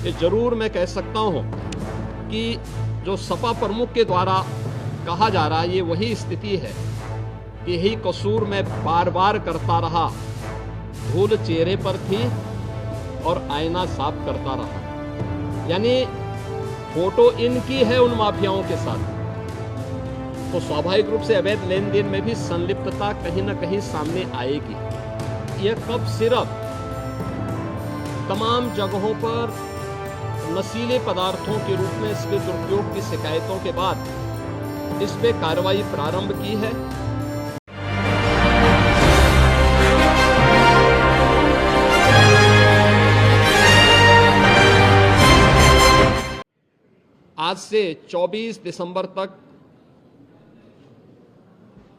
ये जरूर मैं कह सकता हूं कि जो सपा प्रमुख के द्वारा कहा जा रहा है ये वही स्थिति है कि यही कसूर मैं बार बार करता रहा, धूल चेहरे पर थी और आईना साफ करता रहा। यानी फोटो इनकी है उन माफियाओं के साथ, तो स्वाभाविक रूप से अवैध लेन देन में भी संलिप्तता कहीं ना कहीं सामने आएगी। यह कब सिर्फ तमाम जगहों पर नशीले पदार्थों के रूप में इसके दुरुपयोग की शिकायतों के बाद इस पे कार्रवाई प्रारंभ की है। आज से 24 दिसंबर तक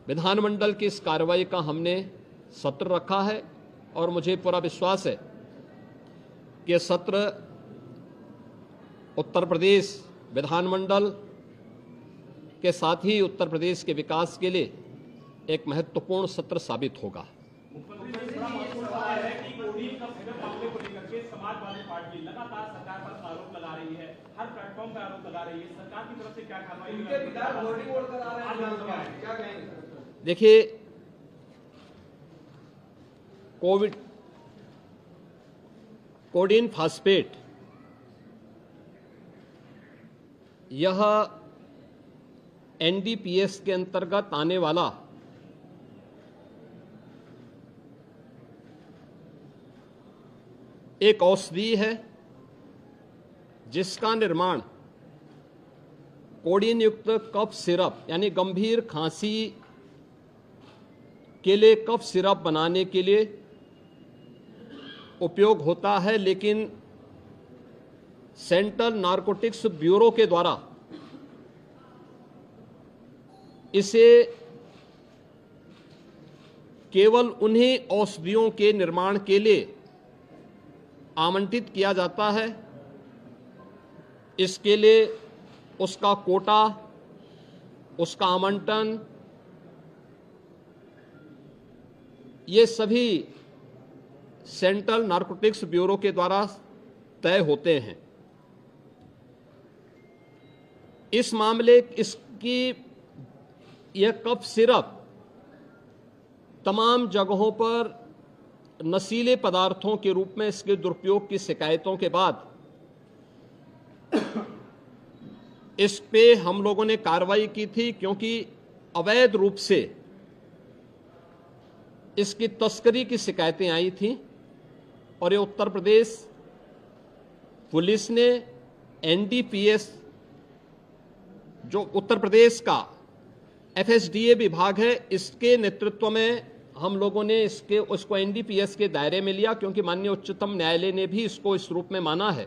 विधानमंडल की इस कार्रवाई का हमने सत्र रखा है और मुझे पूरा विश्वास है कि यह सत्र उत्तर प्रदेश विधानमंडल के साथ ही उत्तर प्रदेश के विकास के लिए एक महत्वपूर्ण सत्र साबित होगा। समाजवादी पार्टी लगातार सरकार पर आरोप लगा रही है, हर प्लेटफॉर्म पर आरोप लगा रही है, सरकार की तरफ से क्या कार्रवाई क्या कहेंगे? देखिए, कोडीन फास्फेट यह एनडीपीएस के अंतर्गत आने वाला एक औषधि है जिसका निर्माण कोडीन युक्त कफ सिरप यानी गंभीर खांसी के लिए कफ सिरप बनाने के लिए उपयोग होता है, लेकिन सेंट्रल नारकोटिक्स ब्यूरो के द्वारा इसे केवल उन्हीं औषधियों के निर्माण के लिए आमंत्रित किया जाता है। इसके लिए उसका कोटा, उसका आवंटन, ये सभी सेंट्रल नारकोटिक्स ब्यूरो के द्वारा तय होते हैं। इस मामले इसकी यह कफ सिरप तमाम जगहों पर नशीले पदार्थों के रूप में इसके दुरुपयोग की शिकायतों के बाद इस पे हम लोगों ने कार्रवाई की थी, क्योंकि अवैध रूप से इसकी तस्करी की शिकायतें आई थीं और ये उत्तर प्रदेश पुलिस ने एनडीपीएस जो उत्तर प्रदेश का एफएसडीए विभाग है इसके नेतृत्व में हम लोगों ने उसको एनडीपीएस के दायरे में लिया, क्योंकि माननीय उच्चतम न्यायालय ने भी इसको इस रूप में माना है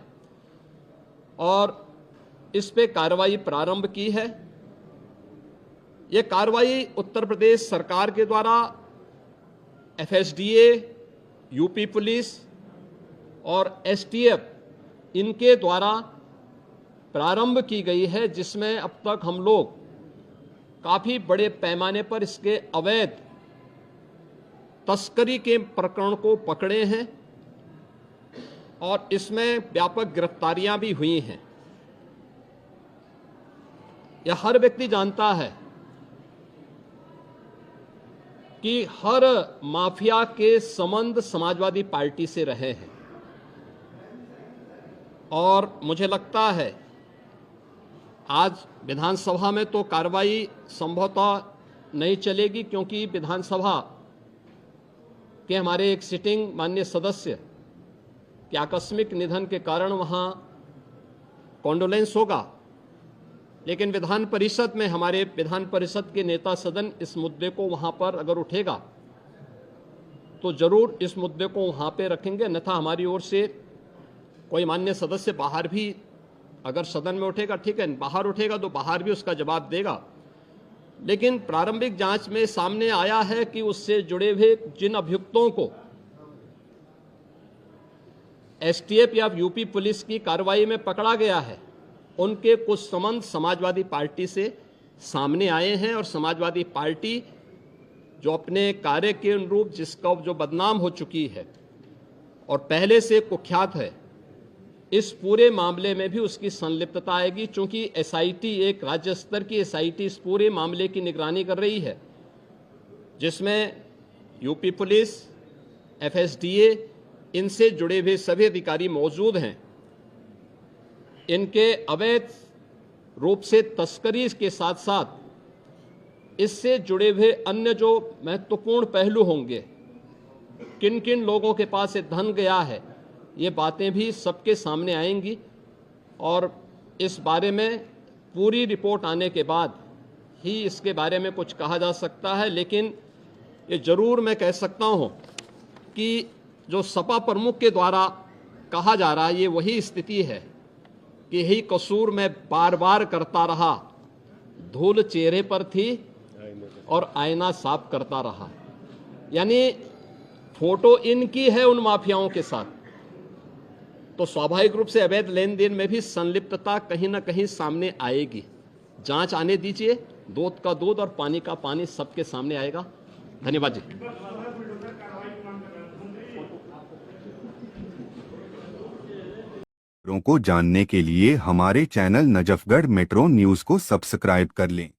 और इस पे कार्रवाई प्रारंभ की है। यह कार्रवाई उत्तर प्रदेश सरकार के द्वारा एफएसडीए, यूपी पुलिस और एसटीएफ इनके द्वारा प्रारंभ की गई है, जिसमें अब तक हम लोग काफी बड़े पैमाने पर इसके अवैध तस्करी के प्रकरण को पकड़े हैं और इसमें व्यापक गिरफ्तारियां भी हुई हैं। यह हर व्यक्ति जानता है कि हर माफिया के संबंध समाजवादी पार्टी से रहे हैं और मुझे लगता है आज विधानसभा में तो कार्रवाई संभवतः नहीं चलेगी, क्योंकि विधानसभा के हमारे एक सिटिंग माननीय सदस्य के आकस्मिक निधन के कारण वहां कॉन्डोलेंस होगा, लेकिन विधान परिषद में हमारे विधान परिषद के नेता सदन इस मुद्दे को वहां पर अगर उठेगा तो जरूर इस मुद्दे को वहां पे रखेंगे, अन्यथा हमारी ओर से कोई माननीय सदस्य बाहर भी अगर सदन में उठेगा ठीक है, बाहर उठेगा तो बाहर भी उसका जवाब देगा। लेकिन प्रारंभिक जांच में सामने आया है कि उससे जुड़े हुए जिन अभियुक्तों को एसटीएफ या यूपी पुलिस की कार्रवाई में पकड़ा गया है उनके कुछ संबंध समाजवादी पार्टी से सामने आए हैं और समाजवादी पार्टी जो अपने कार्य के अनुरूप जिसका जो बदनाम हो चुकी है और पहले से कुख्यात है इस पूरे मामले में भी उसकी संलिप्तता आएगी, चूंकि एसआईटी, एक राज्य स्तर की एसआईटी इस पूरे मामले की निगरानी कर रही है, जिसमें यूपी पुलिस, एफएसडीए, इनसे जुड़े हुए सभी अधिकारी मौजूद हैं। इनके अवैध रूप से तस्करी के साथ साथ इससे जुड़े हुए अन्य जो महत्वपूर्ण पहलू होंगे, किन किन लोगों के पास ये धन गया है, ये बातें भी सबके सामने आएंगी और इस बारे में पूरी रिपोर्ट आने के बाद ही इसके बारे में कुछ कहा जा सकता है। लेकिन ये जरूर मैं कह सकता हूँ कि जो सपा प्रमुख के द्वारा कहा जा रहा है, ये वही स्थिति है कि यही कसूर मैं बार बार करता रहा, धूल चेहरे पर थी और आईना साफ करता रहा। यानी फोटो इनकी है उन माफियाओं के साथ, तो स्वाभाविक रूप से अवैध लेन देन में भी संलिप्तता कहीं ना कहीं सामने आएगी। जांच आने दीजिए, दूध का दूध और पानी का पानी सबके सामने आएगा। धन्यवाद जी। खबरों को जानने के लिए हमारे चैनल नजफगढ़ मेट्रो न्यूज को सब्सक्राइब कर लें।